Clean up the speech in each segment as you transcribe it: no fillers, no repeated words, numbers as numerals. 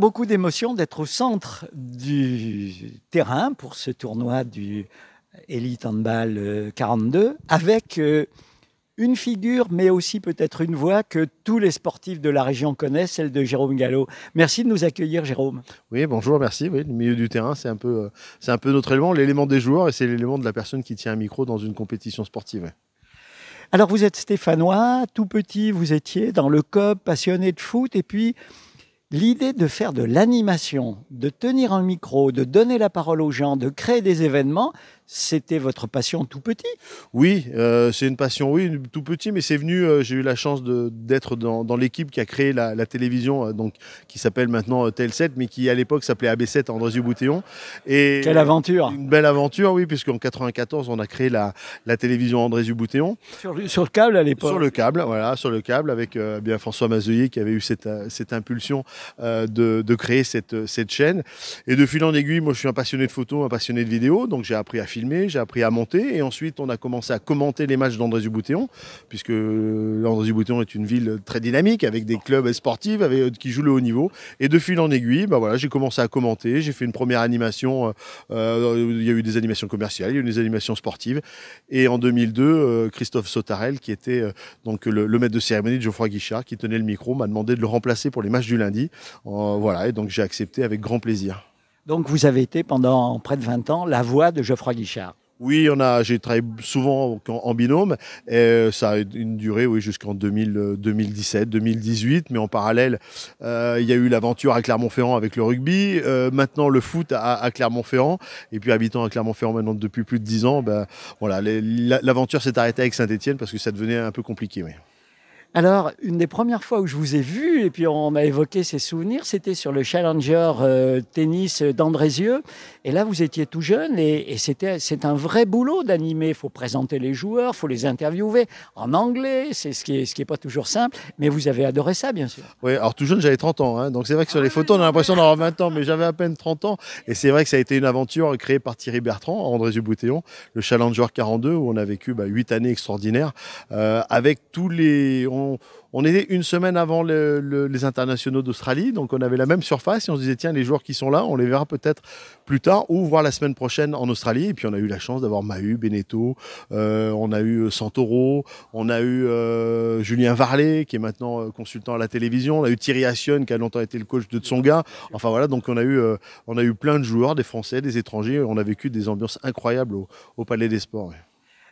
beaucoup d'émotion d'être au centre du terrain pour ce tournoi du Elite Handball 42, avec une figure, mais aussi peut-être une voix que tous les sportifs de la région connaissent, celle de Jérôme Gallo. Merci de nous accueillir, Jérôme. Oui, bonjour, merci. Oui, le milieu du terrain, c'est un peu notre élément, l'élément des joueurs, et c'est l'élément de la personne qui tient un micro dans une compétition sportive. Alors, vous êtes stéphanois, tout petit, vous étiez dans le COP, passionné de foot, et puis l'idée de faire de l'animation, de tenir un micro, de donner la parole aux gens, de créer des événements, c'était votre passion tout petit? Oui, c'est une passion, oui, tout petit, mais c'est venu, j'ai eu la chance d'être dans l'équipe qui a créé la télévision, donc, qui s'appelle maintenant TL7, mais qui à l'époque s'appelait AB7 à Andrézieux-Bouthéon. Et quelle aventure! Une belle aventure, oui, puisqu'en 94, on a créé la télévision Andrézieux-Bouthéon. Sur le câble à l'époque? Sur le câble, voilà, sur le câble, avec bien François Mazeuillet qui avait eu cette impulsion de créer cette chaîne. Et de fil en aiguille, moi je suis un passionné de photos, un passionné de vidéo, donc j'ai appris à filmer, j'ai appris à monter, et ensuite on a commencé à commenter les matchs d'Andrézieux-Bouthéon, puisque Andrézieux-Bouthéon est une ville très dynamique, avec des clubs sportifs qui jouent le haut niveau. Et de fil en aiguille, bah voilà, j'ai commencé à commenter, j'ai fait une première animation, il y a eu des animations commerciales, il y a eu des animations sportives, et en 2002, Christophe Sautarel, qui était donc le maître de cérémonie de Geoffroy Guichard, qui tenait le micro, m'a demandé de le remplacer pour les matchs du lundi. Voilà, et donc j'ai accepté avec grand plaisir. Donc vous avez été pendant près de 20 ans la voix de Geoffroy Guichard. Oui, j'ai travaillé souvent en binôme. Et ça a une durée, oui, jusqu'en 2017, 2018. Mais en parallèle, il y a eu l'aventure à Clermont-Ferrand avec le rugby. Maintenant, le foot à Clermont-Ferrand. Et puis, habitant à Clermont-Ferrand maintenant depuis plus de 10 ans, ben, voilà, l'aventure s'est arrêtée avec Saint-Étienne parce que ça devenait un peu compliqué. Oui. Alors, une des premières fois où je vous ai vu, et puis on a évoqué ces souvenirs, c'était sur le Challenger tennis d'Andrézieux. Et là, vous étiez tout jeune et c'est un vrai boulot d'animer. Il faut présenter les joueurs, il faut les interviewer en anglais, c'est ce qui est pas toujours simple. Mais vous avez adoré ça, bien sûr. Oui, alors tout jeune, j'avais 30 ans. Hein, donc c'est vrai que sur les photos, on a l'impression d'avoir 20 ans, mais j'avais à peine 30 ans. Et c'est vrai que ça a été une aventure créée par Thierry Bertrand à Andrézieux-Bouthéon, le Challenger 42, où on a vécu 8 années extraordinaires avec tous les... On était une semaine avant les internationaux d'Australie, donc on avait la même surface et on se disait tiens, les joueurs qui sont là, on les verra peut-être plus tard ou voir la semaine prochaine en Australie. Et puis on a eu la chance d'avoir Mahut, Beneteau, on a eu Santoro, on a eu Julien Varlet qui est maintenant consultant à la télévision, on a eu Thierry Assion qui a longtemps été le coach de Tsonga. Enfin voilà, donc on a eu plein de joueurs, des Français, des étrangers. On a vécu des ambiances incroyables au Palais des Sports. Ouais.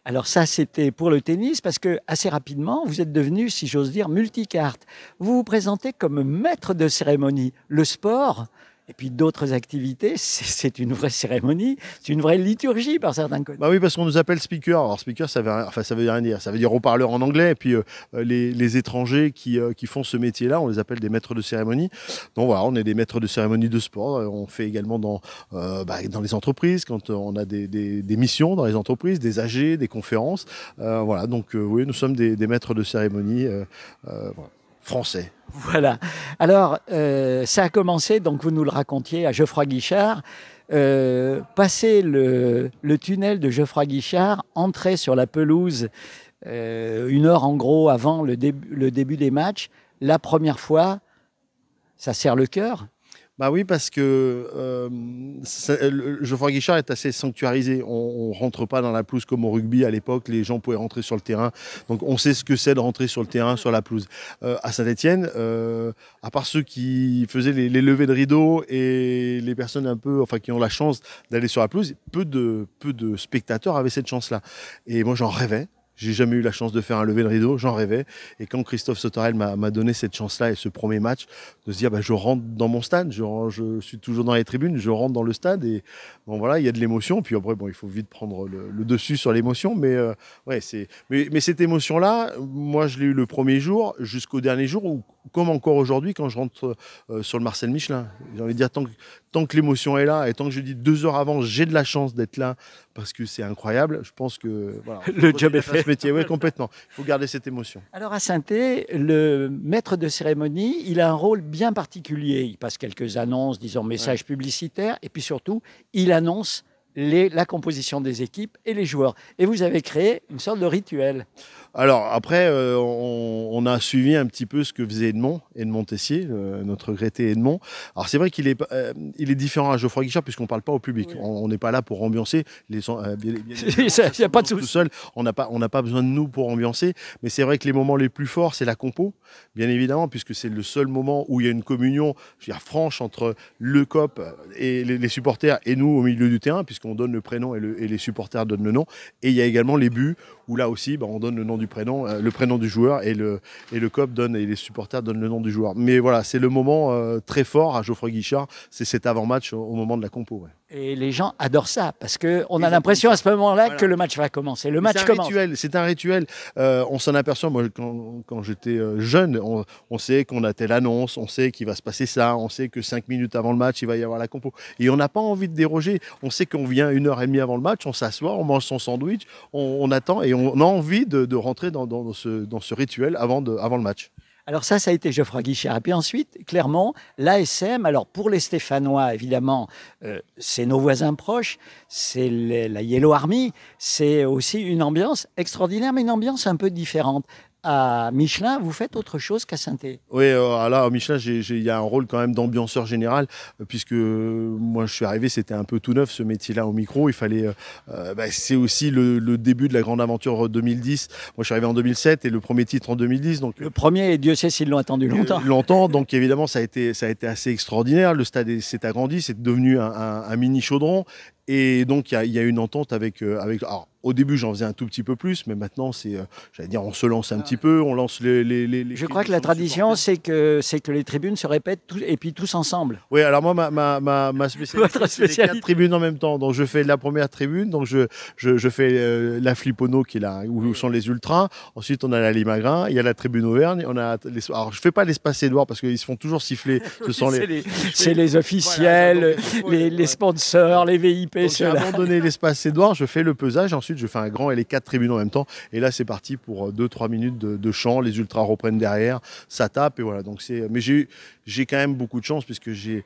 Alors ça, c'était pour le tennis, parce que assez rapidement, vous êtes devenu, si j'ose dire, multicarte. Vous vous présentez comme maître de cérémonie. Le sport, et puis d'autres activités, c'est une vraie cérémonie, c'est une vraie liturgie par certains côtés. Bah oui, parce qu'on nous appelle speaker. Alors speaker, ça veut rien dire. Ça veut dire haut-parleur en anglais. Et puis les étrangers qui font ce métier-là, on les appelle des maîtres de cérémonie. Donc voilà, on est des maîtres de cérémonie de sport. On fait également dans les entreprises, quand on a des missions dans les entreprises, des AG, des conférences. Voilà, donc oui, nous sommes des maîtres de cérémonie voilà, français. Voilà. Alors, ça a commencé, donc vous nous le racontiez, à Geoffroy Guichard. Passer le tunnel de Geoffroy Guichard, entrer sur la pelouse 1 heure en gros avant le début des matchs, la première fois, ça serre le cœur. Bah oui, parce que Geoffroy Guichard est assez sanctuarisé. On ne rentre pas dans la pelouse comme au rugby à l'époque. Les gens pouvaient rentrer sur le terrain. Donc on sait ce que c'est de rentrer sur le terrain, sur la pelouse. À Saint-Étienne, à part ceux qui faisaient les levées de rideau et les personnes qui ont la chance d'aller sur la pelouse, peu de spectateurs avaient cette chance-là. Et moi, j'en rêvais. J'ai jamais eu la chance de faire un lever de rideau, j'en rêvais. Et quand Christophe Sautarel m'a donné cette chance-là et ce premier match, de se dire je rentre dans mon stade, je suis toujours dans les tribunes, je rentre dans le stade et bon voilà, il y a de l'émotion. Puis après il faut vite prendre le dessus sur l'émotion, mais mais cette émotion-là, moi je l'ai eu le premier jour jusqu'au dernier jour, ou comme encore aujourd'hui quand je rentre sur le Marcel Michelin. J'ai envie de dire tant que l'émotion est là et tant que je dis 2 heures avant, j'ai de la chance d'être là parce que c'est incroyable. Je pense que voilà, le job est fait. Ce métier, oui, complètement. Il faut garder cette émotion. Alors à Saint-Étienne, le maître de cérémonie, il a un rôle bien particulier. Il passe quelques annonces, disons messages publicitaires, et puis surtout, il annonce la composition des équipes et les joueurs. Et vous avez créé une sorte de rituel. Alors après, on a suivi un petit peu ce que faisait Edmond Tessier, notre regretté Edmond. Alors c'est vrai il est différent à Geoffroy Guichard puisqu'on ne parle pas au public. Oui. On n'est pas là pour ambiancer. Il n'y a pas de tout souci. seul. On n'a pas besoin de nous pour ambiancer. Mais c'est vrai que les moments les plus forts, c'est la compo, bien évidemment, puisque c'est le seul moment où il y a une communion, je veux dire, franche entre le COP et les supporters et nous au milieu du terrain, puisqu'on donne le prénom et les supporters donnent le nom. Et il y a également les buts où là aussi, on donne le nom du prénom, le prénom du joueur et le COP donne et les supporters donnent le nom du joueur. Mais voilà, c'est le moment très fort à Geoffroy Guichard, c'est cet avant-match au moment de la compo. Ouais. Et les gens adorent ça parce qu'on a l'impression à ce moment-là que le match va commencer. Le match commence. C'est un rituel. On s'en aperçoit, moi, quand j'étais jeune, on sait qu'on a telle annonce, on sait qu'il va se passer ça, on sait que 5 minutes avant le match, il va y avoir la compo. Et on n'a pas envie de déroger. On sait qu'on vient 1h30 avant le match, on s'assoit, on mange son sandwich, on attend et on a envie de rentrer dans ce rituel avant le match. Alors ça a été Geoffroy Guichard. Et puis ensuite, clairement, l'ASM, alors pour les Stéphanois, évidemment, c'est nos voisins proches, c'est la Yellow Army, c'est aussi une ambiance extraordinaire, mais une ambiance un peu différente. À Michelin, vous faites autre chose qu'à Saint-Étienne. Oui, là, à Michelin, il y a un rôle quand même d'ambianceur général, puisque moi, je suis arrivé, c'était un peu tout neuf, ce métier-là au micro. Il fallait, c'est aussi le début de la grande aventure 2010. Moi, je suis arrivé en 2007 et le premier titre en 2010. Donc, le premier, et Dieu sait s'ils l'ont attendu longtemps. Longtemps, donc évidemment, ça a été assez extraordinaire. Le stade s'est agrandi, c'est devenu un mini chaudron. Et donc, il y a une entente avec alors, au début, j'en faisais un tout petit peu plus, mais maintenant, j'allais dire, on se lance un petit peu, on lance les Je crois que la tradition, c'est que les tribunes se répètent et puis tous ensemble. Oui, alors moi, ma spécialité, c'est les 4 tribunes en même temps. Donc, je fais la première tribune, donc je fais la Flipono, qui est là, où sont les ultras. Ensuite, on a la Limagrin, il y a la tribune Auvergne. Alors, je fais pas l'espace Édouard, parce qu'ils se font toujours siffler. C'est les officiels, voilà, les sponsors, les VIP. Donc, j'ai abandonné l'espace Édouard, je fais le pesage, ensuite je fais un grand et les 4 tribunes en même temps. Et là, c'est parti pour 2-3 minutes de chant, les ultras reprennent derrière, ça tape, et voilà. Donc mais j'ai quand même beaucoup de chance, puisque j'ai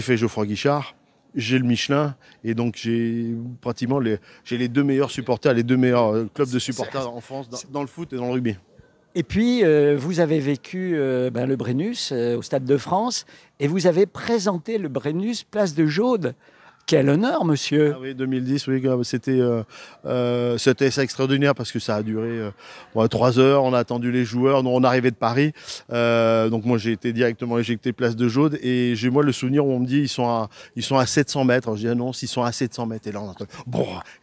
fait Geoffroy Guichard, j'ai le Michelin, et donc j'ai pratiquement les 2 meilleurs supporters, les 2 meilleurs clubs de supporters en France, dans le foot et dans le rugby. Et puis, vous avez vécu le Brennus au Stade de France, et vous avez présenté le Brennus place de Jaude. Quel honneur, monsieur. Ah oui, 2010, oui, c'était ça extraordinaire, parce que ça a duré 3 heures, on a attendu les joueurs, on arrivait de Paris, donc moi j'ai été directement éjecté place de Jaude, et j'ai moi le souvenir où on me dit ils sont à 700 mètres, je dis ah non, ils sont à 700 mètres, et là on entend,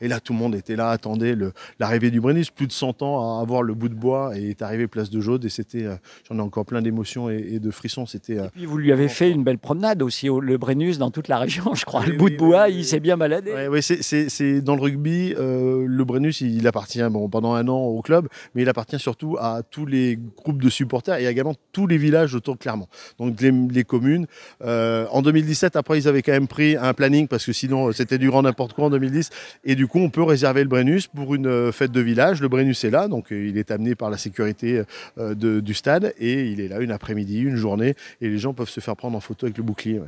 et là tout le monde était là, attendait l'arrivée du Brennus, plus de 100 ans à avoir le bout de bois, et est arrivé place de Jaude, et c'était, j'en ai encore plein d'émotions et de frissons. Et puis vous lui avez fait une belle promenade aussi, le Brennus, dans toute la région, je crois, le bout de bois. Il s'est bien baladé. Oui, c'est dans le rugby, le Brennus, il appartient pendant un an au club, mais il appartient surtout à tous les groupes de supporters et également tous les villages autour de Clermont. Donc les communes. En 2017, après, ils avaient quand même pris un planning, parce que sinon, c'était du grand n'importe quoi en 2010. Et du coup, on peut réserver le Brennus pour une fête de village. Le Brennus est là, donc il est amené par la sécurité du stade, et il est là une après-midi, une journée, et les gens peuvent se faire prendre en photo avec le bouclier. Ouais.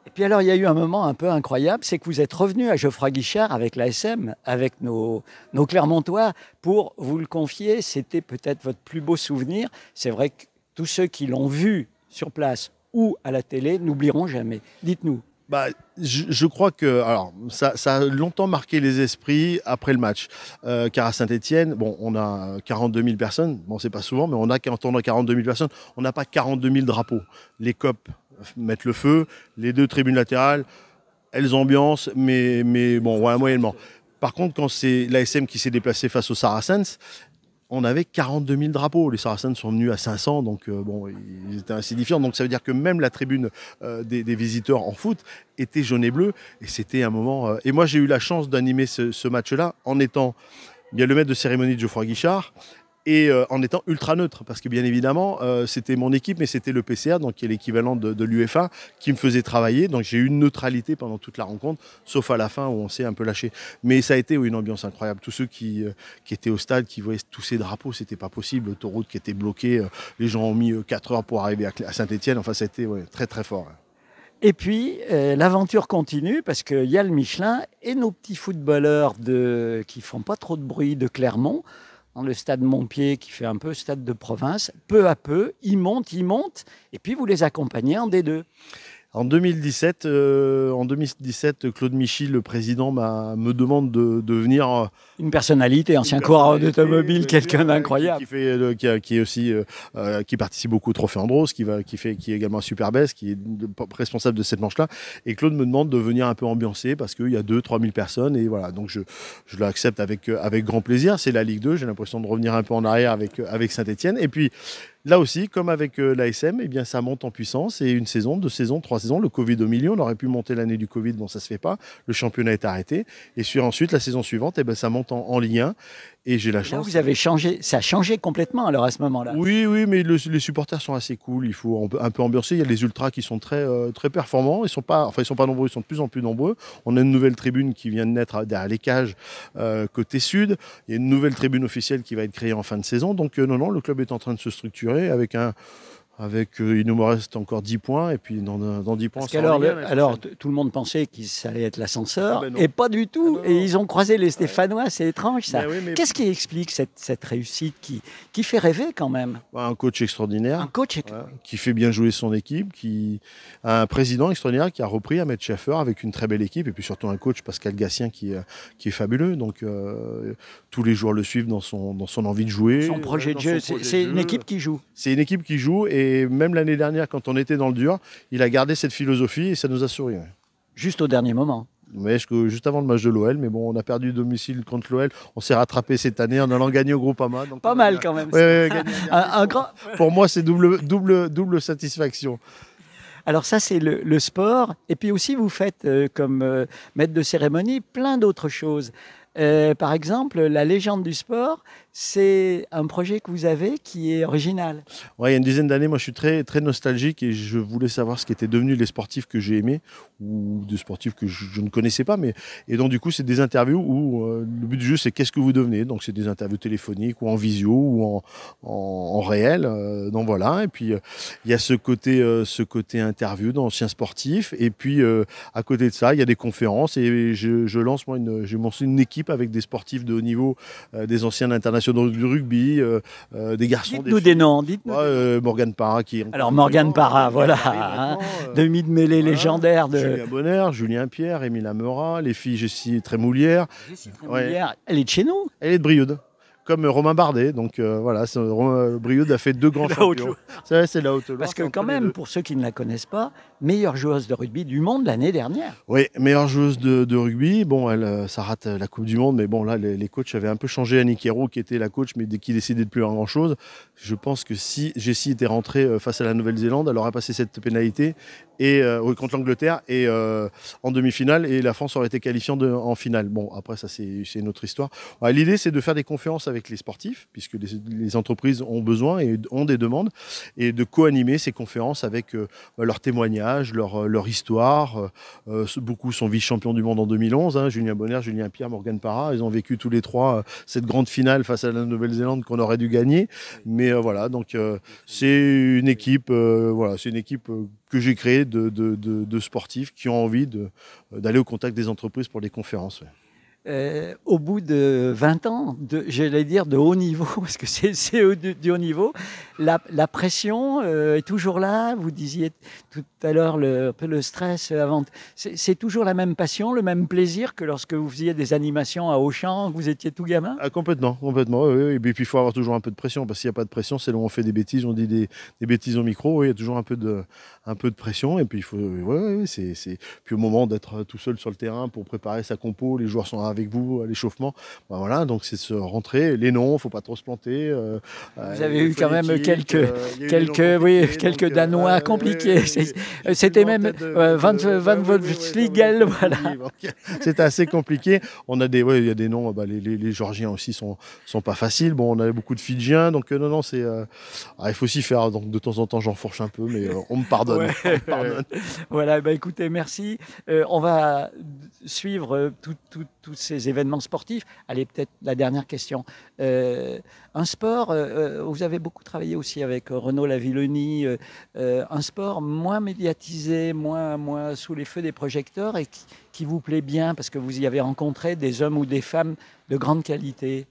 Et puis alors, il y a eu un moment un peu incroyable, c'est que vous êtes revenu à Geoffroy Guichard avec l'ASM, avec nos Clermontois, pour vous le confier. C'était peut-être votre plus beau souvenir. C'est vrai que tous ceux qui l'ont vu sur place ou à la télé n'oublieront jamais. Dites-nous. Je crois que ça a longtemps marqué les esprits après le match, car à Saint-Étienne, on a 42 000 personnes, c'est pas souvent, mais quand on a 42 000 personnes, on n'a pas 42 000 drapeaux. Les COP mettent le feu, les 2 tribunes latérales, elles ambiancent, mais moyennement. Par contre, quand c'est l'ASM qui s'est déplacé face aux Saracens, on avait 42 000 drapeaux. Les Saracens sont venus à 500, donc ils étaient insignifiants. Donc ça veut dire que même la tribune des visiteurs en foot était jaune et bleu. Et c'était un moment... Et moi, j'ai eu la chance d'animer ce match-là en étant le maître de cérémonie de Geoffroy Guichard, et en étant ultra neutre, parce que bien évidemment, c'était mon équipe, mais c'était le PCA, donc qui est l'équivalent de l'UEFA, qui me faisait travailler. Donc j'ai eu une neutralité pendant toute la rencontre, sauf à la fin où on s'est un peu lâché. Mais ça a été une ambiance incroyable. Tous ceux qui étaient au stade, qui voyaient tous ces drapeaux, c'était pas possible. L'autoroute qui était bloquée, les gens ont mis 4 heures pour arriver à Saint-Étienne. Enfin, ça a été très très fort. Et puis, l'aventure continue, parce qu'il y a le Michelin et nos petits footballeurs qui font pas trop de bruit de Clermont dans le stade Montpied, qui fait un peu stade de province. Peu à peu, ils montent, et puis vous les accompagnez en D2. En 2017, Claude Michy, le président, me demande de venir. Une personnalité, ancien coureur d'automobile, quelqu'un d'incroyable. Qui participe beaucoup au Trophée Andros, qui est également un Superbest, qui est responsable de cette manche-là. Et Claude me demande de venir un peu ambiancer parce qu'il y a 2-3 000 personnes. Et voilà, donc je l'accepte avec grand plaisir. C'est la Ligue 2, j'ai l'impression de revenir un peu en arrière avec Saint-Etienne. Et puis, là aussi, comme avec l'ASM, eh bien, ça monte en puissance. Et 1 saison, 2 saisons, 3 saisons, le Covid au milieu. On aurait pu monter l'année du Covid, bon, ça se fait pas. Le championnat est arrêté. Et ensuite, la saison suivante, eh ben, ça monte en Ligue 1. Et j'ai la chance. Là, vous avez changé, ça a changé complètement alors à ce moment-là. Oui, mais les supporters sont assez cool. Il faut un peu ambiancer. Il y a les ultras qui sont très performants. Ils sont pas nombreux, ils sont de plus en plus nombreux. On a une nouvelle tribune qui vient de naître derrière les cages côté sud. Il y a une nouvelle tribune officielle qui va être créée en fin de saison. Donc non, le club est en train de se structurer il nous reste encore 10 points, et puis dans 10 points... Parce qu'alors, tout le monde pensait que ça allait être l'ascenseur, et pas du tout. Non. Et ils ont croisé les Stéphanois, c'est étrange ça. Mais... Qu'est-ce qui explique cette réussite qui fait rêver quand même? Un coach extraordinaire, voilà, qui fait bien jouer son équipe, un président extraordinaire qui a repris Ahmed Schaffer avec une très belle équipe, et puis surtout un coach, Pascal Gassien, qui est fabuleux. Donc tous les joueurs le suivent dans son envie de jouer. Son projet de jeu, c'est une équipe qui joue. C'est une équipe qui joue, et même l'année dernière, quand on était dans le dur, il a gardé cette philosophie et ça nous a souri. Juste au dernier moment. Mais juste avant le match de l'OL, mais bon, on a perdu domicile contre l'OL. On s'est rattrapé cette année en allant gagner au Groupama. Donc pas mal quand même. Pour moi, c'est double satisfaction. Alors ça, c'est le sport. Et puis aussi, vous faites, comme maître de cérémonie, plein d'autres choses. Par exemple, la légende du sport, c'est un projet que vous avez qui est original. Ouais, il y a une dizaine d'années, moi je suis très, très nostalgique et je voulais savoir ce qu'étaient devenus les sportifs que j'ai aimés ou des sportifs que je ne connaissais pas. Et donc du coup, c'est des interviews où le but du jeu, c'est qu'est-ce que vous devenez. Donc c'est des interviews téléphoniques ou en visio ou en réel. Donc voilà. Et puis il y a ce côté interview d'anciens sportifs. Et puis à côté de ça, il y a des conférences et je lance j'ai lancé une équipe avec des sportifs de haut niveau, des anciens internationaux du rugby, des garçons. Dites-nous des noms. Morgane Parra qui est... Alors Morgane Parra, voilà, demi de mêlée légendaire de... Julien Bonner, Julien Pierre, Émile Amera, les filles Jessie Trémoulière. Elle est de chez nous. Elle est de Brioude. Comme Romain Bardet, donc voilà, Brioude a fait 2 grands champions. C'est la Haute-Loire. Parce que quand même, pour ceux qui ne la connaissent pas, meilleure joueuse de rugby du monde l'année dernière. Oui, meilleure joueuse de rugby. Bon, ça rate la Coupe du Monde, mais bon, là, les coachs avaient un peu changé. Annie Kero, qui était la coach, mais qui décidait de plus faire grand-chose. Je pense que si Jessie était rentrée face à la Nouvelle-Zélande, elle aurait passé cette pénalité contre l'Angleterre et en demi-finale, et la France aurait été qualifiée en finale. Bon, après, ça, c'est une autre histoire. L'idée, c'est de faire des conférences avec les sportifs, puisque les entreprises ont besoin et ont des demandes, et de co-animer ces conférences avec leurs témoignages, leur histoire. Beaucoup sont vice-champions du monde en 2011, Julien Bonner, Julien Pierre, Morgane Parra. Ils ont vécu tous les trois cette grande finale face à la Nouvelle-Zélande qu'on aurait dû gagner. Mais voilà, donc c'est une équipe, que j'ai créée de sportifs qui ont envie d'aller au contact des entreprises pour des conférences. Au bout de 20 ans, j'allais dire de haut niveau, parce que c'est du haut niveau, la pression est toujours là. Vous disiez tout à l'heure un peu le stress avant. C'est toujours la même passion, le même plaisir que lorsque vous faisiez des animations à Auchan, vous étiez tout gamin? Complètement. Oui. Et puis il faut avoir toujours un peu de pression, parce qu'il n'y a pas de pression, c'est là où on fait des bêtises, on dit des bêtises au micro. Il y a toujours un peu de pression. Et puis il faut, puis au moment d'être tout seul sur le terrain pour préparer sa compo, les joueurs sont avec vous à l'échauffement. Voilà, donc c'est se rentrer. Les noms, faut pas trop se planter. Vous avez eu quand même quelques Danois compliqués. C'était même Van Wolfsliegel, voilà. C'était assez compliqué. On a il y a des noms. Les Georgiens aussi sont pas faciles. Bon, on avait beaucoup de Fidjiens, donc non, c'est. Il faut aussi faire. Donc de temps en temps, j'en fourche un peu, mais on me pardonne. On me pardonne. Voilà, écoutez, merci. On va suivre tous ces événements sportifs. Allez, peut-être la dernière question. Un sport, vous avez beaucoup travaillé aussi avec Renaud Lavillenie, un sport moins médiatisé, moins sous les feux des projecteurs et qui vous plaît bien parce que vous y avez rencontré des hommes ou des femmes de grande qualité.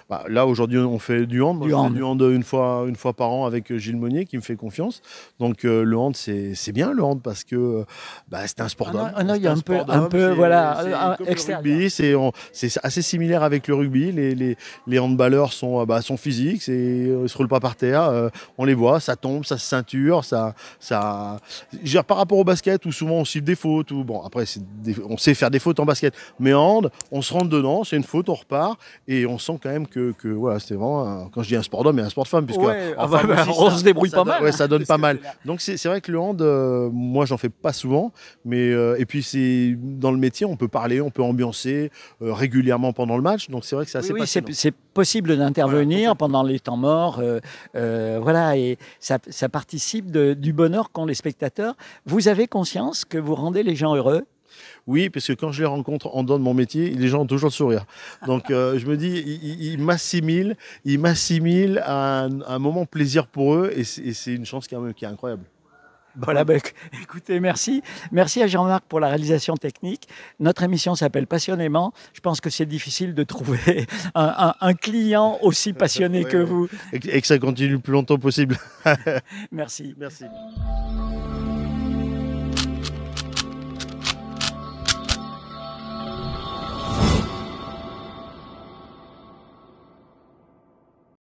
Bah, là, aujourd'hui, on fait du hand. Du Je fais hand. du hand une fois par an avec Gilles Monnier qui me fait confiance. Donc, le hand, c'est bien le hand parce que bah, c'est un sport d'homme. Un œil C'est un sport peu, d'homme, voilà, comme le extérieur. rugby, c'est assez similaire avec le rugby. Les handballeurs sont physiques, ils se roulent pas par terre. On les voit, ça tombe, ça se ceinture, je veux dire, par rapport au basket où souvent on siffle des fautes. Bon, après, on sait faire des fautes en basket. Mais en hand, on se rentre dedans, c'est une faute, on repart. Et on sent quand même que voilà, c'était vraiment, quand je dis un sport d'homme, et un sport de femme, puisque Ouais, en femme aussi, on se débrouille pas mal. ouais, ça donne Parce pas que mal. c'est là. Donc c'est vrai que le hand, moi j'en fais pas souvent, mais et puis c'est dans le métier, on peut parler, on peut ambiancer régulièrement pendant le match, donc c'est vrai que c'est assez Oui, passionnant. c'est possible d'intervenir Voilà, pendant les temps morts, voilà, et ça participe du bonheur qu'ont les spectateurs. Vous avez conscience que vous rendez les gens heureux? Oui, parce que quand je les rencontre en dehors de mon métier, les gens ont toujours le sourire. Donc je me dis, ils m'assimilent à un moment plaisir pour eux, et c'est une chance quand même qui est incroyable. Voilà, écoutez, merci. Merci à Jean-Marc pour la réalisation technique. Notre émission s'appelle Passionnément. Je pense que c'est difficile de trouver un client aussi passionné que vous. Et que ça continue le plus longtemps possible. Merci. Merci.